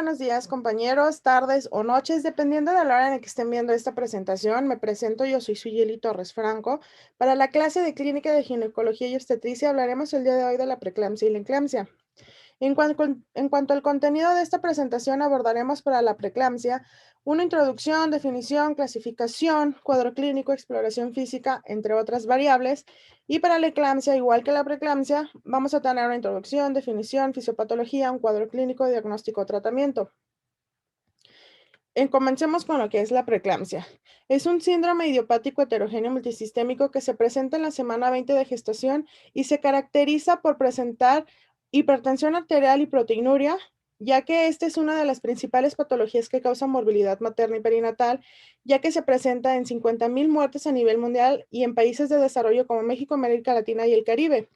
buenos días, compañeros, tardes o noches, dependiendo de la hora en la que estén viendo esta presentación. Me presento, yo soy Suyeli Torres Franco. Para la clase de Clínica de Ginecología y Obstetricia hablaremos el día de hoy de la preeclampsia y la eclampsia. En cuanto al contenido de esta presentación, abordaremos para la preeclampsia una introducción, definición, clasificación, cuadro clínico, exploración física, entre otras variables. Y para la eclampsia, igual que la preeclampsia, vamos a tener una introducción, definición, fisiopatología, un cuadro clínico, diagnóstico, tratamiento. Comencemos con lo que es la preeclampsia. Es un síndrome idiopático heterogéneo multisistémico que se presenta en la semana 20 de gestación y se caracteriza por presentar hipertensión arterial y proteinuria, ya que esta es una de las principales patologías que causan morbilidad materna y perinatal, ya que se presenta en 50,000 muertes a nivel mundial y en países de desarrollo como México, América Latina y el Caribe.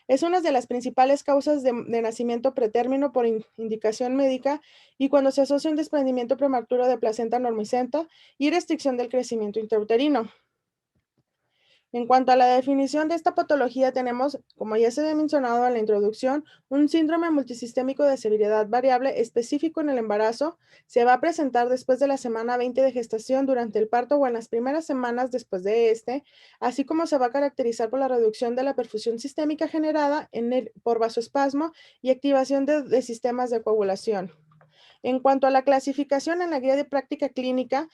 Es una de las principales causas de nacimiento pretérmino por indicación médica y cuando se asocia un desprendimiento prematuro de placenta normicenta y restricción del crecimiento intrauterino. En cuanto a la definición de esta patología, tenemos, como ya se había mencionado en la introducción, un síndrome multisistémico de severidad variable específico en el embarazo. Se va a presentar después de la semana 20 de gestación, durante el parto o en las primeras semanas después de este, así como se va a caracterizar por la reducción de la perfusión sistémica generada por vasoespasmo y activación de sistemas de coagulación. En cuanto a la clasificación en la guía de práctica clínica,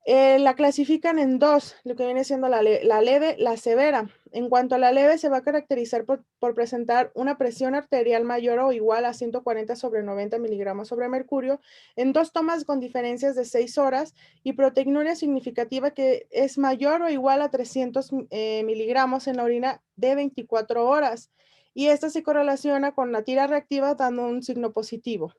la clasifican en dos, lo que viene siendo la leve, la severa. En cuanto a la leve, se va a caracterizar por presentar una presión arterial mayor o igual a 140/90 miligramos sobre mercurio en dos tomas con diferencias de 6 horas y proteinuria significativa que es mayor o igual a 300 miligramos en la orina de 24 horas. Y esta se correlaciona con la tira reactiva dando un signo positivo.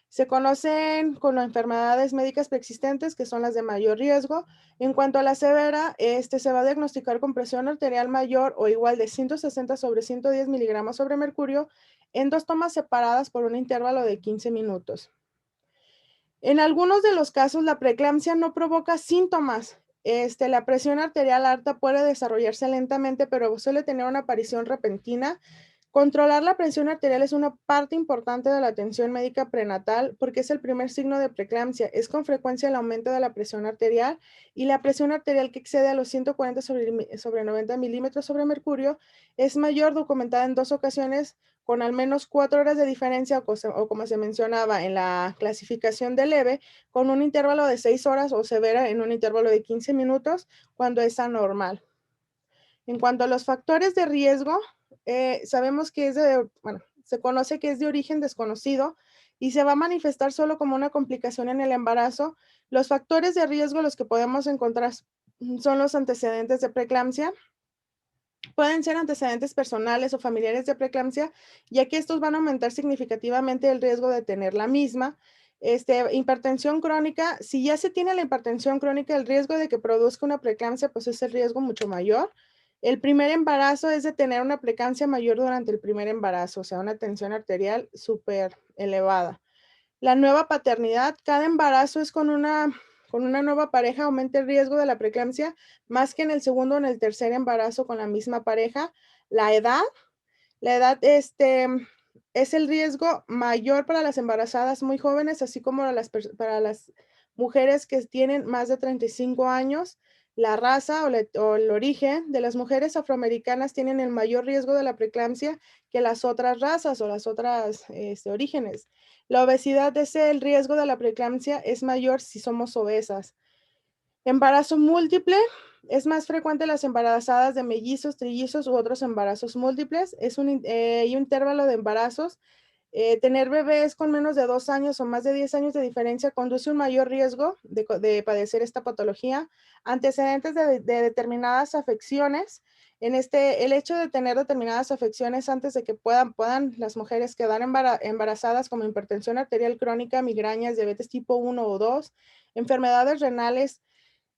Se conocen con las enfermedades médicas preexistentes, que son las de mayor riesgo. En cuanto a la severa, se va a diagnosticar con presión arterial mayor o igual de 160/110 miligramos sobre mercurio en dos tomas separadas por un intervalo de 15 minutos. En algunos de los casos, la preeclampsia no provoca síntomas. La presión arterial alta puede desarrollarse lentamente, pero suele tener una aparición repentina. Controlar la presión arterial es una parte importante de la atención médica prenatal porque es el primer signo de preeclampsia. Es con frecuencia el aumento de la presión arterial y la presión arterial que excede a los 140/90 milímetros sobre mercurio es mayor, documentada en dos ocasiones con al menos 4 horas de diferencia o como se mencionaba en la clasificación de leve, con un intervalo de 6 horas o severa en un intervalo de 15 minutos cuando es anormal. En cuanto a los factores de riesgo, sabemos que se conoce que es de origen desconocido y se va a manifestar solo como una complicación en el embarazo. Los factores de riesgo, los que podemos encontrar, son los antecedentes de preeclampsia. Pueden ser antecedentes personales o familiares de preeclampsia, ya que estos van a aumentar significativamente el riesgo de tener la misma. Hipertensión crónica, si ya se tiene la hipertensión crónica, el riesgo de que produzca una preeclampsia, pues es el riesgo mucho mayor. El primer embarazo es de tener una preeclampsia mayor durante el primer embarazo, o sea, una tensión arterial súper elevada. La nueva paternidad, cada embarazo es con una nueva pareja, aumenta el riesgo de la preeclampsia más que en el segundo o en el tercer embarazo con la misma pareja. La edad es el riesgo mayor para las embarazadas muy jóvenes, así como para las mujeres que tienen más de 35 años. La raza o el origen de las mujeres afroamericanas tienen el mayor riesgo de la preeclampsia que las otras razas o las otras orígenes. La obesidad es el riesgo de la preeclampsia es mayor si somos obesas. Embarazo múltiple, es más frecuente en las embarazadas de mellizos, trillizos u otros embarazos múltiples. Hay un intervalo de embarazos. Tener bebés con menos de 2 años o más de 10 años de diferencia conduce a un mayor riesgo de padecer esta patología. Antecedentes de determinadas afecciones. El hecho de tener determinadas afecciones antes de que puedan las mujeres quedar embarazadas, como hipertensión arterial crónica, migrañas, diabetes tipo 1 o 2, enfermedades renales,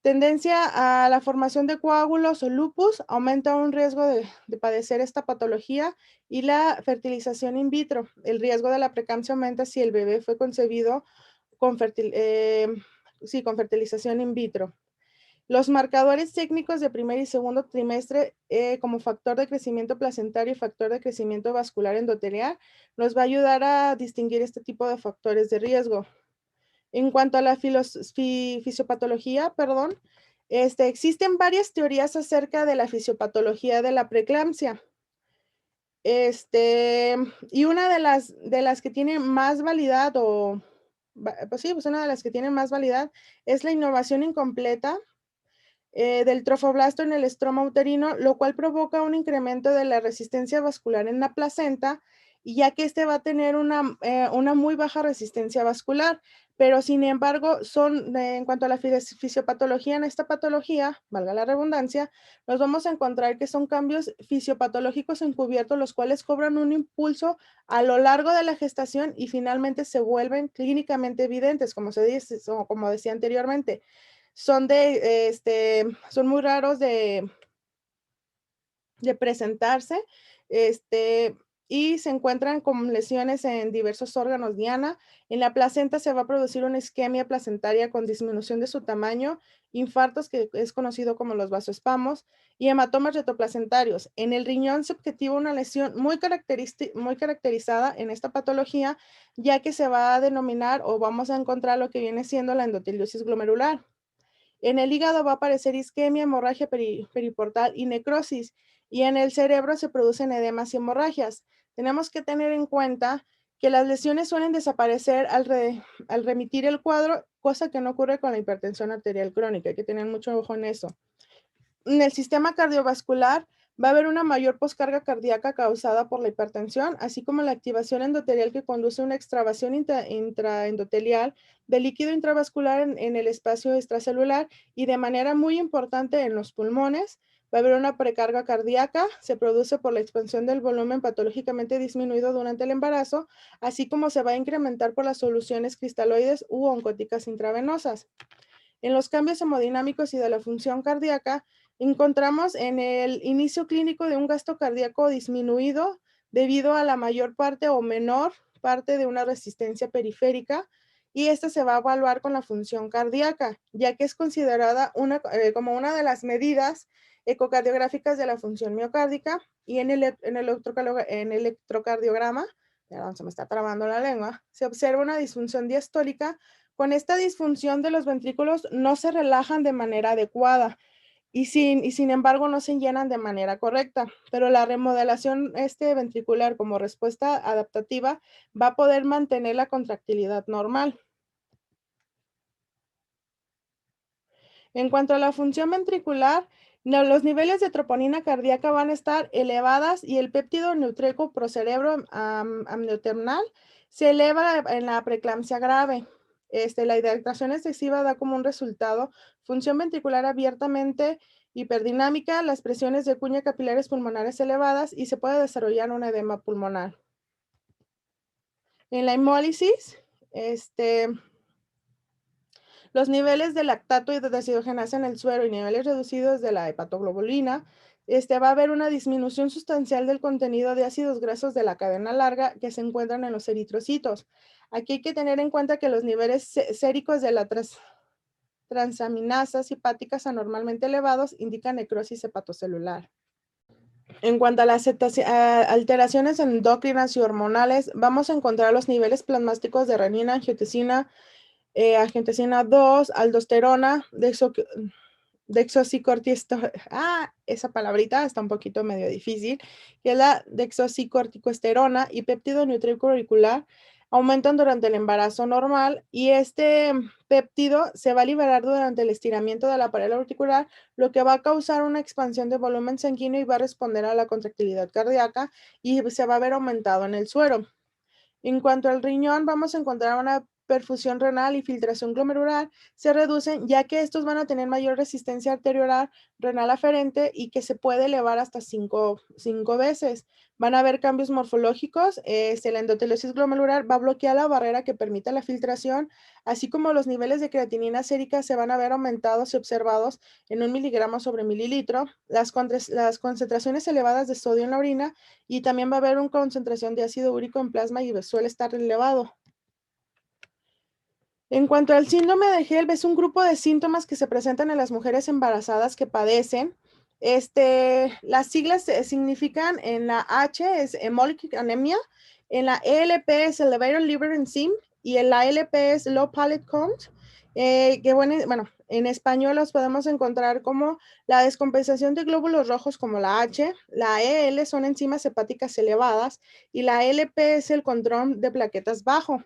tendencia a la formación de coágulos o lupus, aumenta un riesgo de padecer esta patología, y la fertilización in vitro. El riesgo de la preeclampsia aumenta si el bebé fue concebido con fertilización in vitro. Los marcadores técnicos de primer y segundo trimestre, como factor de crecimiento placentario y factor de crecimiento vascular endotelial, nos va a ayudar a distinguir este tipo de factores de riesgo. En cuanto a la fisiopatología, perdón, existen varias teorías acerca de la fisiopatología de la preeclampsia. Y una de las que tiene más validad, pues sí, pues una de las que tiene más validad es la innovación incompleta del trofoblasto en el estroma uterino, lo cual provoca un incremento de la resistencia vascular en la placenta, y ya que este va a tener una muy baja resistencia vascular, pero sin embargo, en cuanto a la fisiopatología en esta patología, valga la redundancia, nos vamos a encontrar que son cambios fisiopatológicos encubiertos, los cuales cobran un impulso a lo largo de la gestación y finalmente se vuelven clínicamente evidentes, como se dice, o como decía anteriormente. Son muy raros de presentarse, este, y se encuentran con lesiones en diversos órganos diana. En la placenta se va a producir una isquemia placentaria con disminución de su tamaño, infartos, que es conocido como los vasoespamos, y hematomas retroplacentarios. En el riñón se objetiva una lesión muy caracterizada en esta patología, ya que se va a denominar o vamos a encontrar lo que viene siendo la endoteliosis glomerular. En el hígado va a aparecer isquemia, hemorragia periportal y necrosis. Y en el cerebro se producen edemas y hemorragias. Tenemos que tener en cuenta que las lesiones suelen desaparecer al remitir el cuadro, cosa que no ocurre con la hipertensión arterial crónica. Hay que tener mucho ojo en eso. En el sistema cardiovascular va a haber una mayor poscarga cardíaca causada por la hipertensión, así como la activación endotelial que conduce a una extravasación intraendotelial de líquido intravascular en el espacio extracelular, y de manera muy importante en los pulmones. Va a haber una precarga cardíaca, se produce por la expansión del volumen patológicamente disminuido durante el embarazo, así como se va a incrementar por las soluciones cristaloides u oncóticas intravenosas. En los cambios hemodinámicos y de la función cardíaca, encontramos en el inicio clínico de un gasto cardíaco disminuido debido a la mayor parte o menor parte de una resistencia periférica, y esta se va a evaluar con la función cardíaca, ya que es considerada como una de las medidas ecocardiográficas de la función miocárdica. Y en el electrocardiograma, perdón, se me está trabando la lengua, se observa una disfunción diastólica. Con esta disfunción de los ventrículos no se relajan de manera adecuada, y sin embargo no se llenan de manera correcta, pero la remodelación ventricular como respuesta adaptativa va a poder mantener la contractilidad normal. En cuanto a la función ventricular, los niveles de troponina cardíaca van a estar elevadas, y el péptido neutreico procerebro amnioternal se eleva en la preeclampsia grave. La hidratación excesiva da como un resultado función ventricular abiertamente hiperdinámica, las presiones de cuña capilares pulmonares elevadas, y se puede desarrollar un edema pulmonar. En la hemólisis, los niveles de lactato y de deshidrogenasa en el suero y niveles reducidos de la hepatoglobulina, va a haber una disminución sustancial del contenido de ácidos grasos de la cadena larga que se encuentran en los eritrocitos. Aquí hay que tener en cuenta que los niveles séricos de la transaminasas hepáticas anormalmente elevados indican necrosis hepatocelular. En cuanto a las alteraciones endocrinas y hormonales, vamos a encontrar los niveles plasmáticos de renina, angiotensina, angiotensina 2, aldosterona, esa palabrita está un poquito medio difícil, que es la dexocicorticoesterona y péptido neutreico auricular, aumentan durante el embarazo normal, y este péptido se va a liberar durante el estiramiento de la pared auricular, lo que va a causar una expansión de volumen sanguíneo y va a responder a la contractilidad cardíaca, y se va a ver aumentado en el suero. En cuanto al riñón, vamos a encontrar una perfusión renal y filtración glomerular se reducen, ya que estos van a tener mayor resistencia arteriolar renal aferente, y que se puede elevar hasta cinco veces. Van a haber cambios morfológicos. La endoteliosis glomerular va a bloquear la barrera que permite la filtración, así como los niveles de creatinina sérica se van a ver aumentados y observados en 1 mg/ml. Las concentraciones elevadas de sodio en la orina, y también va a haber una concentración de ácido úrico en plasma y suele estar elevado. En cuanto al síndrome de HELP, es un grupo de síntomas que se presentan en las mujeres embarazadas que padecen. Las siglas significan en la H es hemolytic anemia, en la ELP es elevated liver enzyme y en la LP es low platelet count. Bueno, en español los podemos encontrar como la descompensación de glóbulos rojos como la H, la EL son enzimas hepáticas elevadas y la LP es el control de plaquetas bajo.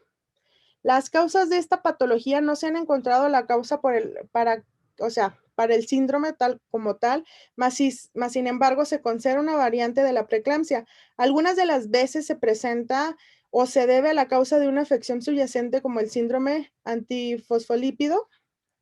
Las causas de esta patología no se han encontrado la causa para el síndrome tal como tal, más sin embargo se considera una variante de la preeclampsia. Algunas de las veces se presenta o se debe a la causa de una afección subyacente como el síndrome antifosfolípido,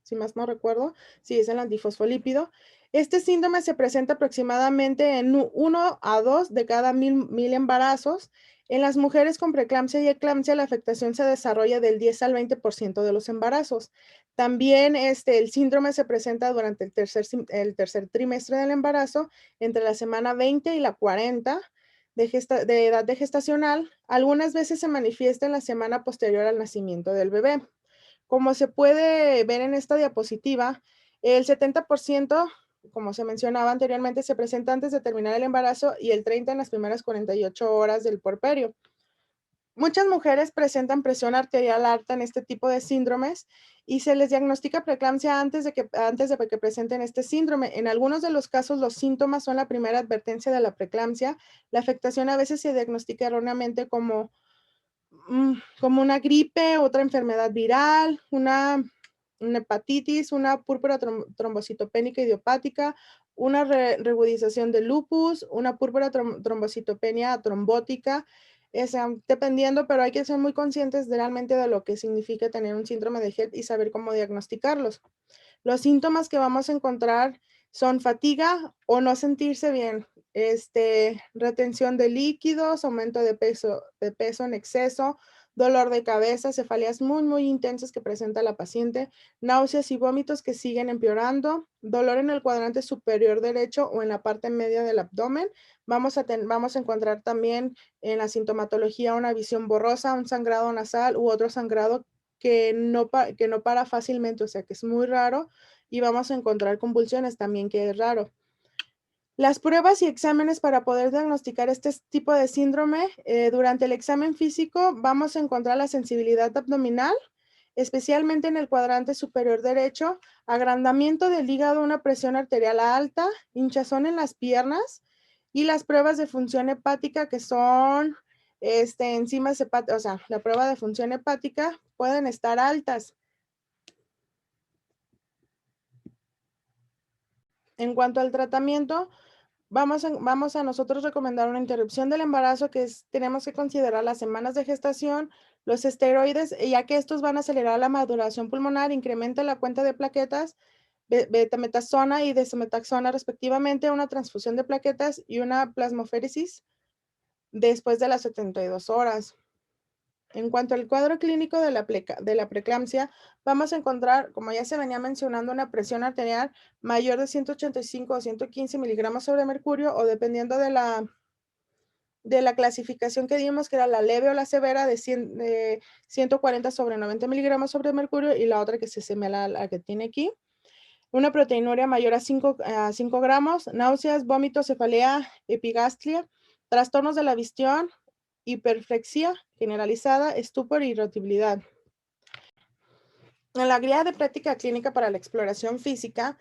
si más no recuerdo, sí es el antifosfolípido. Este síndrome se presenta aproximadamente en 1 a 2 de cada mil embarazos. En las mujeres con preeclampsia y eclampsia, la afectación se desarrolla del 10 al 20% de los embarazos. También el síndrome se presenta durante el tercer trimestre del embarazo, entre la semana 20 y la 40 de edad de gestacional. Algunas veces se manifiesta en la semana posterior al nacimiento del bebé. Como se puede ver en esta diapositiva, el 70%, como se mencionaba anteriormente, se presenta antes de terminar el embarazo y el 30% en las primeras 48 horas del puerperio. Muchas mujeres presentan presión arterial alta en este tipo de síndromes y se les diagnostica preeclampsia antes de que presenten este síndrome. En algunos de los casos, los síntomas son la primera advertencia de la preeclampsia. La afectación a veces se diagnostica erróneamente como una gripe, otra enfermedad viral, una hepatitis, una púrpura trombocitopénica idiopática, una reagudización de lupus, una púrpura trombocitopenia trombótica, dependiendo, pero hay que ser muy conscientes realmente de lo que significa tener un síndrome de HELP y saber cómo diagnosticarlos. Los síntomas que vamos a encontrar son fatiga o no sentirse bien, retención de líquidos, aumento de peso en exceso, dolor de cabeza, cefaleas muy intensas que presenta la paciente, náuseas y vómitos que siguen empeorando, dolor en el cuadrante superior derecho o en la parte media del abdomen. Vamos a encontrar también en la sintomatología una visión borrosa, un sangrado nasal u otro sangrado que no para fácilmente, o sea que es muy raro, y vamos a encontrar convulsiones también, que es raro. Las pruebas y exámenes para poder diagnosticar este tipo de síndrome, durante el examen físico vamos a encontrar la sensibilidad abdominal, especialmente en el cuadrante superior derecho, agrandamiento del hígado, una presión arterial alta, hinchazón en las piernas y las pruebas de función hepática que son enzimas hepáticas, o sea, la prueba de función hepática pueden estar altas. En cuanto al tratamiento, vamos a nosotros recomendar una interrupción del embarazo, tenemos que considerar las semanas de gestación, los esteroides, ya que estos van a acelerar la maduración pulmonar, incrementa la cuenta de plaquetas, betametasona y desametaxona respectivamente, una transfusión de plaquetas y una plasmaféresis después de las 72 horas. En cuanto al cuadro clínico de la preeclampsia, vamos a encontrar, como ya se venía mencionando, una presión arterial mayor de 185 o 115 miligramos sobre mercurio, o dependiendo de la clasificación que dimos, que era la leve o la severa, de 140 sobre 90 miligramos sobre mercurio, y la otra que se asemeja a la que tiene aquí. Una proteinuria mayor a 5 gramos, náuseas, vómitos, cefalea, epigastria, trastornos de la visión, hiperflexia generalizada, estupor e irritabilidad. En la guía de práctica clínica para la exploración física,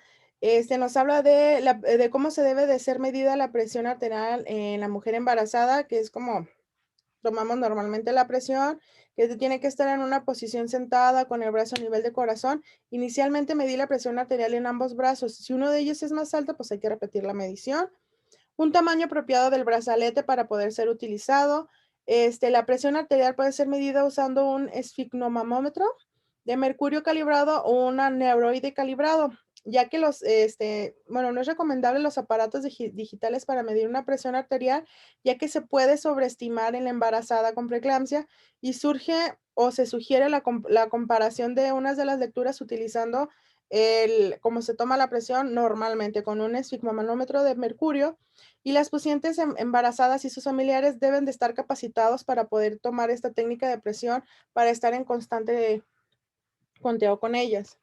nos habla de cómo se debe de ser medida la presión arterial en la mujer embarazada, que es como tomamos normalmente la presión, que tiene que estar en una posición sentada con el brazo a nivel de corazón. Inicialmente medí la presión arterial en ambos brazos. Si uno de ellos es más alto, pues hay que repetir la medición. Un tamaño apropiado del brazalete para poder ser utilizado. La presión arterial puede ser medida usando un esfigmomómetro de mercurio calibrado o un neuroide calibrado, ya que no es recomendable los aparatos digitales para medir una presión arterial, ya que se puede sobreestimar en la embarazada con preeclampsia y surge o se sugiere la comparación de unas de las lecturas utilizando cómo se toma la presión normalmente con un esfigmomanómetro de mercurio, y las pacientes embarazadas y sus familiares deben de estar capacitados para poder tomar esta técnica de presión para estar en constante conteo con ellas.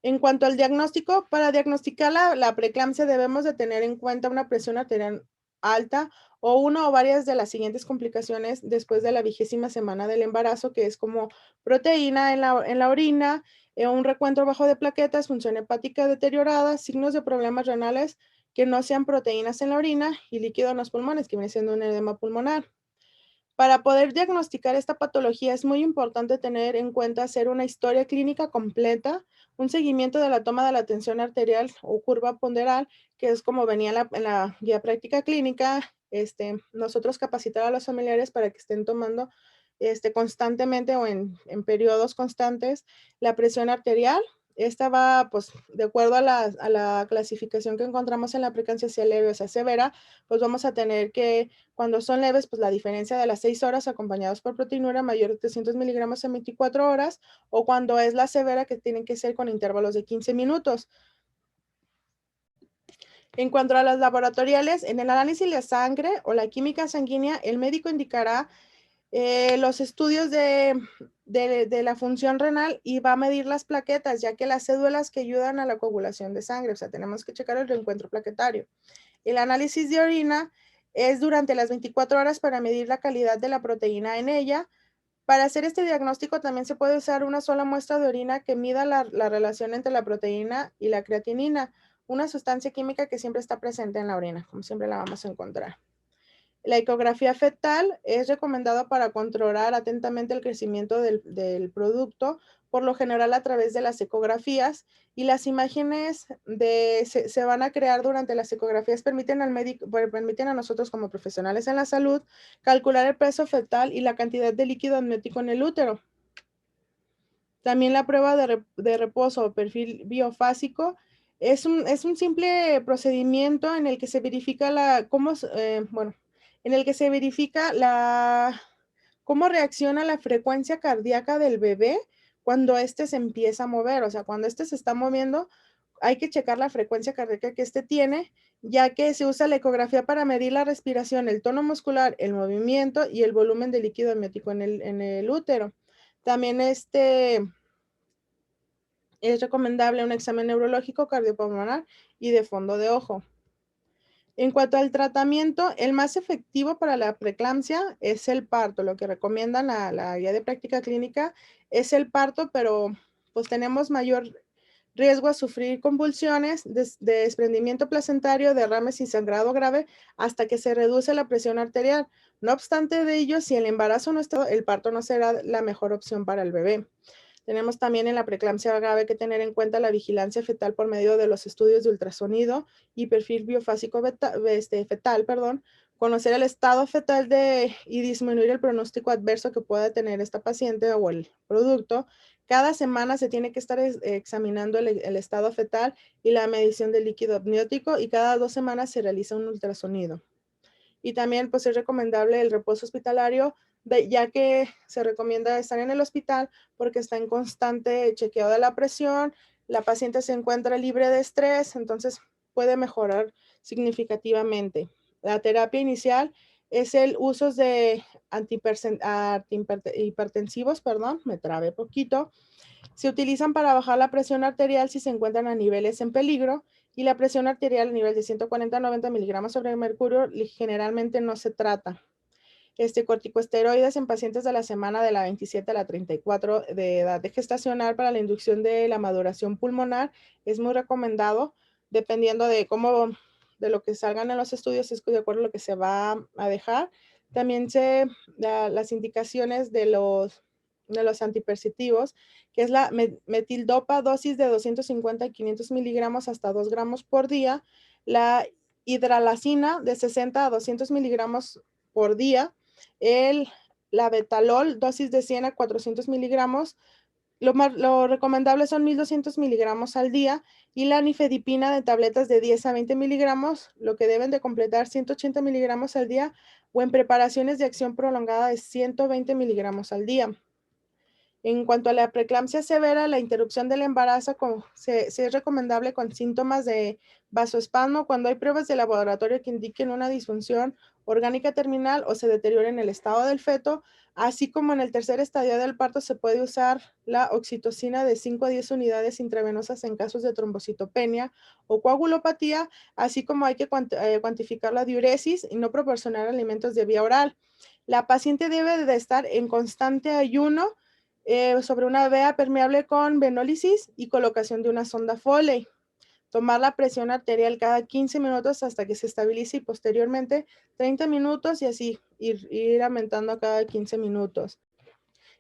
En cuanto al diagnóstico, para diagnosticar la preeclampsia debemos de tener en cuenta una presión arterial alta o una o varias de las siguientes complicaciones después de la 20ª semana del embarazo, que es como proteína en la orina, un recuento bajo de plaquetas, función hepática deteriorada, signos de problemas renales que no sean proteínas en la orina y líquido en los pulmones, que viene siendo un edema pulmonar. Para poder diagnosticar esta patología es muy importante tener en cuenta hacer una historia clínica completa, un seguimiento de la toma de la tensión arterial o curva ponderal, que es como venía en la guía práctica clínica, nosotros capacitar a los familiares para que estén tomando constantemente o en periodos constantes la presión arterial. Esta va, pues, de acuerdo a la clasificación que encontramos en la preeclampsia, sea leve o sea severa, pues vamos a tener que cuando son leves, pues la diferencia de las 6 horas acompañados por proteinura mayor de 300 miligramos en 24 horas, o cuando es la severa, que tienen que ser con intervalos de 15 minutos. En cuanto a las laboratoriales, en el análisis de sangre o la química sanguínea, el médico indicará los estudios de la función renal y va a medir las plaquetas, ya que las cédulas que ayudan a la coagulación de sangre, o sea, tenemos que checar el reencuentro plaquetario. El análisis de orina es durante las 24 horas para medir la calidad de la proteína en ella. Para hacer este diagnóstico también se puede usar una sola muestra de orina que mida la relación entre la proteína y la creatinina, una sustancia química que siempre está presente en la orina, como siempre la vamos a encontrar. La ecografía fetal es recomendada para controlar atentamente el crecimiento del producto, por lo general a través de las ecografías, y las imágenes se van a crear durante las ecografías, permiten a nosotros como profesionales en la salud calcular el peso fetal y la cantidad de líquido amniótico en el útero. También la prueba de reposo o perfil biofásico es un simple procedimiento en el que se verifica en el que se verifica cómo reacciona la frecuencia cardíaca del bebé cuando éste se empieza a mover. O sea, cuando éste se está moviendo, hay que checar la frecuencia cardíaca que éste tiene, ya que se usa la ecografía para medir la respiración, el tono muscular, el movimiento y el volumen de líquido amniótico en el útero. También es recomendable un examen neurológico, cardiopulmonar y de fondo de ojo. En cuanto al tratamiento, el más efectivo para la preeclampsia es el parto. Lo que recomiendan la guía de práctica clínica es el parto, pero pues tenemos mayor riesgo a sufrir convulsiones, desprendimiento placentario, derrames y sangrado grave hasta que se reduce la presión arterial. No obstante de ello, si el embarazo no está, el parto no será la mejor opción para el bebé. Tenemos también en la preeclampsia grave que tener en cuenta la vigilancia fetal por medio de los estudios de ultrasonido y perfil biofásico fetal, conocer el estado fetal y disminuir el pronóstico adverso que pueda tener esta paciente o el producto. Cada semana se tiene que estar examinando el estado fetal y la medición del líquido amniótico, y cada 2 semanas se realiza un ultrasonido. Y también pues es recomendable el reposo hospitalario, ya que se recomienda estar en el hospital porque está en constante chequeo de la presión, la paciente se encuentra libre de estrés, entonces puede mejorar significativamente. La terapia inicial es el uso de hipertensivos, me trabé poquito. Se utilizan para bajar la presión arterial si se encuentran a niveles en peligro, y la presión arterial a nivel de 140 a 90 miligramos sobre el mercurio generalmente no se trata. Corticosteroides en pacientes de la semana de la 27 a la 34 de edad de gestacional para la inducción de la maduración pulmonar es muy recomendado, dependiendo de lo que salgan en los estudios, es de acuerdo a lo que se va a dejar. También las indicaciones de los antipercitivos, que es la metildopa, dosis de 250 y 500 miligramos hasta 2 gramos por día, la hidralacina de 60 a 200 miligramos por día, la betalol, dosis de 100 a 400 miligramos, lo recomendable son 1200 miligramos al día, y la nifedipina de tabletas de 10 a 20 miligramos, lo que deben de completar 180 miligramos al día, o en preparaciones de acción prolongada de 120 miligramos al día. En cuanto a la preeclampsia severa, la interrupción del embarazo se es recomendable con síntomas de vasoespasmo cuando hay pruebas de laboratorio que indiquen una disfunción orgánica terminal o se deteriore en el estado del feto, así como en el tercer estadio del parto se puede usar la oxitocina de 5 a 10 unidades intravenosas en casos de trombocitopenia o coagulopatía, así como hay que cuantificar la diuresis y no proporcionar alimentos de vía oral. La paciente debe de estar en constante ayuno sobre una vea permeable con venólisis y colocación de una sonda Foley. Tomar la presión arterial cada 15 minutos hasta que se estabilice y posteriormente 30 minutos y así ir aumentando cada 15 minutos.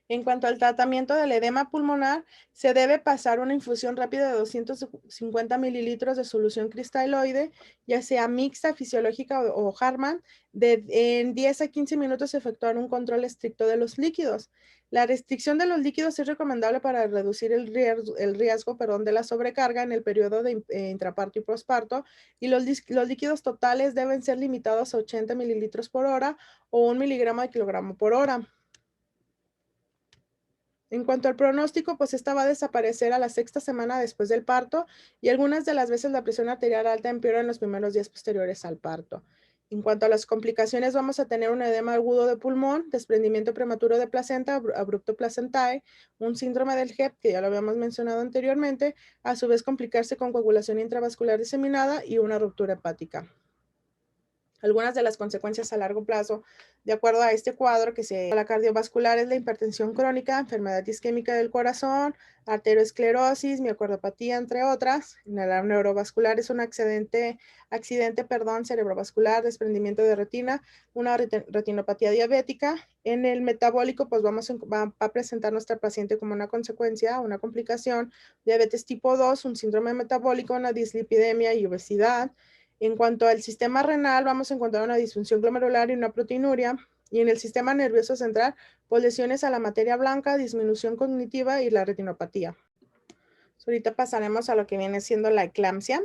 En cuanto al tratamiento del edema pulmonar, se debe pasar una infusión rápida de 250 mililitros de solución cristaloide, ya sea mixta, fisiológica o Harman, en 10 a 15 minutos efectuar un control estricto de los líquidos. La restricción de los líquidos es recomendable para reducir el riesgo de la sobrecarga en el periodo de intraparto y posparto, y los líquidos totales deben ser limitados a 80 mililitros por hora o 1 miligramo de kilogramo por hora. En cuanto al pronóstico, pues esta va a desaparecer a la sexta semana después del parto y algunas de las veces la presión arterial alta empeora en los primeros días posteriores al parto. En cuanto a las complicaciones, vamos a tener un edema agudo de pulmón, desprendimiento prematuro de placenta, abrupto placentae, un síndrome del HEP, que ya lo habíamos mencionado anteriormente, a su vez complicarse con coagulación intravascular diseminada y una ruptura hepática. Algunas de las consecuencias a largo plazo, de acuerdo a este cuadro, la cardiovascular es la hipertensión crónica, enfermedad isquémica del corazón, arteriosclerosis, miocardopatía, entre otras. En la neurovascular es un accidente cerebrovascular, desprendimiento de retina, una retinopatía diabética. En el metabólico, pues va a presentar nuestra paciente como una consecuencia, una complicación, diabetes tipo 2, un síndrome metabólico, una dislipidemia y obesidad. En cuanto al sistema renal, vamos a encontrar una disfunción glomerular y una proteinuria. Y en el sistema nervioso central, pues lesiones a la materia blanca, disminución cognitiva y la retinopatía. Ahorita pasaremos a lo que viene siendo la eclampsia.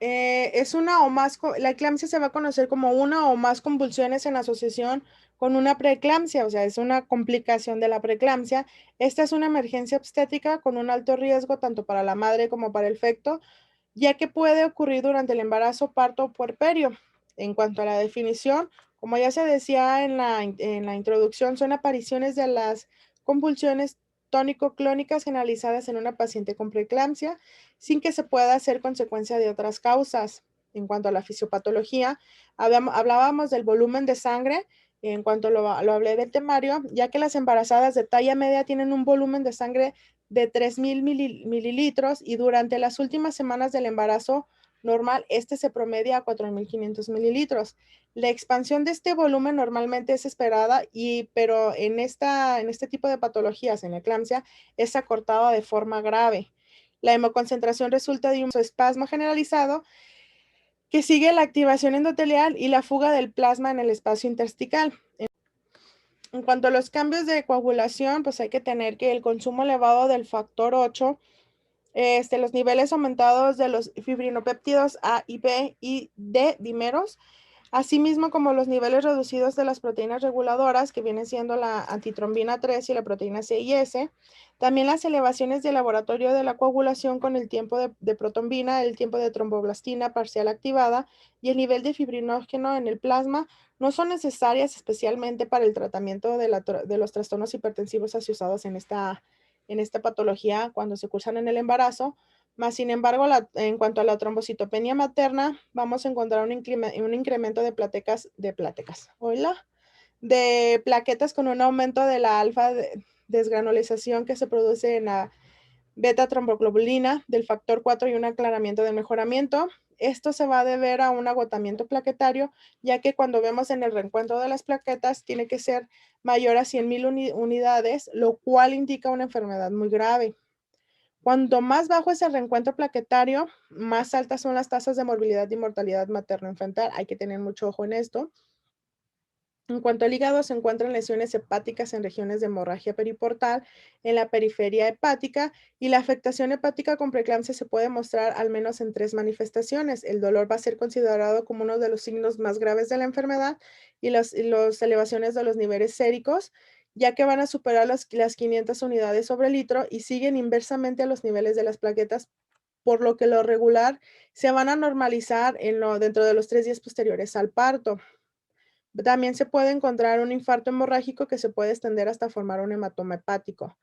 La eclampsia se va a conocer como una o más convulsiones en asociación con una preeclampsia, o sea, es una complicación de la preeclampsia. Esta es una emergencia obstétrica con un alto riesgo tanto para la madre como para el feto, ya que puede ocurrir durante el embarazo, parto o puerperio. En cuanto a la definición, como ya se decía en la introducción, son apariciones de las convulsiones tónico-clónicas generalizadas en una paciente con preeclampsia, sin que se pueda hacer consecuencia de otras causas. En cuanto a la fisiopatología, hablábamos del volumen de sangre. En cuanto lo hablé del temario, ya que las embarazadas de talla media tienen un volumen de sangre de 3,000 mililitros y durante las últimas semanas del embarazo normal, este se promedia a 4,500 mililitros. La expansión de este volumen normalmente es esperada, pero en este tipo de patologías, en eclampsia, es acortada de forma grave. La hemoconcentración resulta de un espasmo generalizado que sigue la activación endotelial y la fuga del plasma en el espacio intersticial. En cuanto a los cambios de coagulación, pues hay que tener que el consumo elevado del factor 8, los niveles aumentados de los fibrinopéptidos A y B y D dímeros, asimismo como los niveles reducidos de las proteínas reguladoras, que vienen siendo la antitrombina 3 y la proteína C y S. También las elevaciones de laboratorio de la coagulación con el tiempo de protombina, el tiempo de tromboblastina parcial activada y el nivel de fibrinógeno en el plasma no son necesarias especialmente para el tratamiento de los trastornos hipertensivos asociados en esta patología cuando se cursan en el embarazo. Más sin embargo, en cuanto a la trombocitopenia materna, vamos a encontrar un incremento de plaquetas con un aumento de la alfa desgranularización que se produce en la beta tromboglobulina del factor 4 y un aclaramiento de mejoramiento. Esto se va a deber a un agotamiento plaquetario, ya que cuando vemos en el reencuentro de las plaquetas tiene que ser mayor a 100,000 unidades, lo cual indica una enfermedad muy grave. Cuanto más bajo es el reencuentro plaquetario, más altas son las tasas de morbilidad y mortalidad materno-infantil. Hay que tener mucho ojo en esto. En cuanto al hígado, se encuentran lesiones hepáticas en regiones de hemorragia periportal, en la periferia hepática, y la afectación hepática con preeclampsia se puede mostrar al menos en 3 manifestaciones. El dolor va a ser considerado como uno de los signos más graves de la enfermedad y las elevaciones de los niveles séricos, ya que van a superar las 500 unidades sobre litro y siguen inversamente a los niveles de las plaquetas por lo que lo regular se van a normalizar dentro de los 3 días posteriores al parto. También se puede encontrar un infarto hemorrágico que se puede extender hasta formar un hematoma hepático.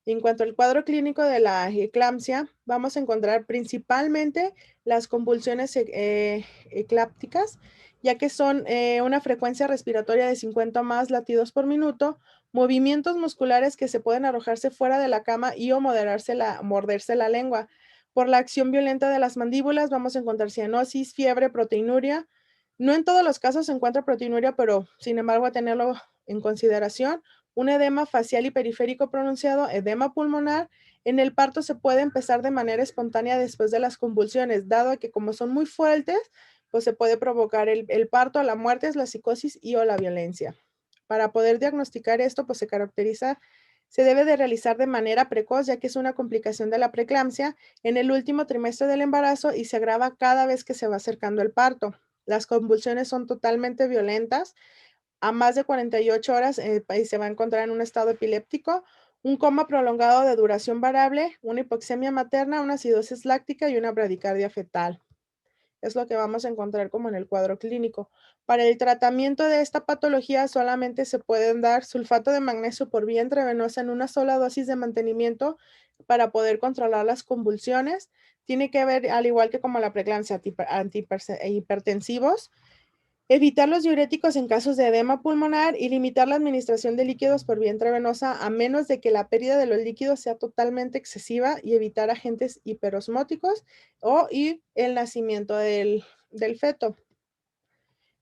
En cuanto al cuadro clínico de la eclampsia, vamos a encontrar principalmente las convulsiones eclápticas, ya que son una frecuencia respiratoria de 50 o más latidos por minuto, movimientos musculares que se pueden arrojarse fuera de la cama y o morderse la lengua. Por la acción violenta de las mandíbulas, vamos a encontrar cianosis, fiebre, proteinuria. No en todos los casos se encuentra proteinuria, pero sin embargo a tenerlo en consideración. Un edema facial y periférico pronunciado, edema pulmonar. En el parto se puede empezar de manera espontánea después de las convulsiones, dado que como son muy fuertes, pues se puede provocar el parto, la muerte, la psicosis y o la violencia. Para poder diagnosticar esto, pues se debe de realizar de manera precoz, ya que es una complicación de la preeclampsia en el último trimestre del embarazo y se agrava cada vez que se va acercando el parto. Las convulsiones son totalmente violentas. A más de 48 horas el país se va a encontrar en un estado epiléptico, un coma prolongado de duración variable, una hipoxemia materna, una acidosis láctica y una bradicardia fetal. Es lo que vamos a encontrar como en el cuadro clínico. Para el tratamiento de esta patología solamente se pueden dar sulfato de magnesio por vía intravenosa en una sola dosis de mantenimiento para poder controlar las convulsiones. Tiene que ver, al igual que como la preeclampsia, hipertensivos, evitar los diuréticos en casos de edema pulmonar y limitar la administración de líquidos por vía intravenosa a menos de que la pérdida de los líquidos sea totalmente excesiva y evitar agentes hiperosmóticos y el nacimiento del feto.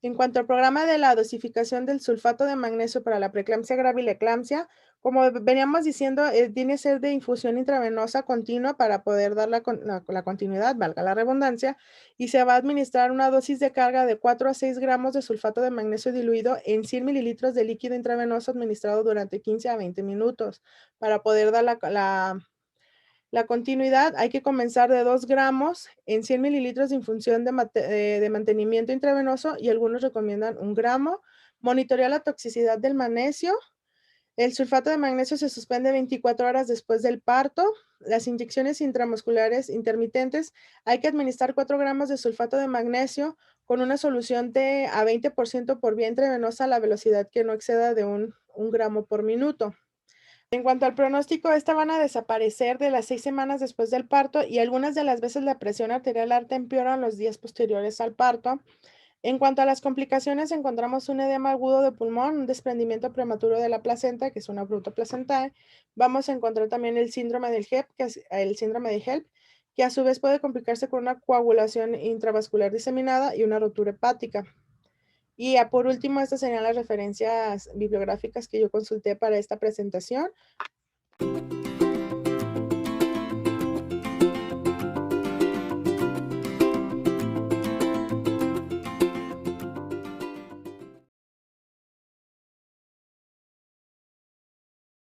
En cuanto al programa de la dosificación del sulfato de magnesio para la preeclampsia grave y la eclampsia, como veníamos diciendo, tiene que ser de infusión intravenosa continua para poder dar la continuidad, valga la redundancia, y se va a administrar una dosis de carga de 4 a 6 gramos de sulfato de magnesio diluido en 100 mililitros de líquido intravenoso administrado durante 15 a 20 minutos. Para poder dar la continuidad, hay que comenzar de 2 gramos en 100 mililitros de infusión de mantenimiento intravenoso y algunos recomiendan 1 gramo. Monitorear la toxicidad del magnesio. El sulfato de magnesio se suspende 24 horas después del parto. Las inyecciones intramusculares intermitentes, hay que administrar 4 gramos de sulfato de magnesio con una solución de a 20% por vía intravenosa a la velocidad que no exceda de 1 gramo por minuto. En cuanto al pronóstico, esta van a desaparecer de las 6 semanas después del parto y algunas de las veces la presión arterial alta empeora en los días posteriores al parto. En cuanto a las complicaciones, encontramos un edema agudo de pulmón, un desprendimiento prematuro de la placenta, que es una abrupto placentae. Vamos a encontrar también el síndrome del HEP, que es el síndrome de HELP, que a su vez puede complicarse con una coagulación intravascular diseminada y una rotura hepática. Y por último, estas serían las referencias bibliográficas que yo consulté para esta presentación.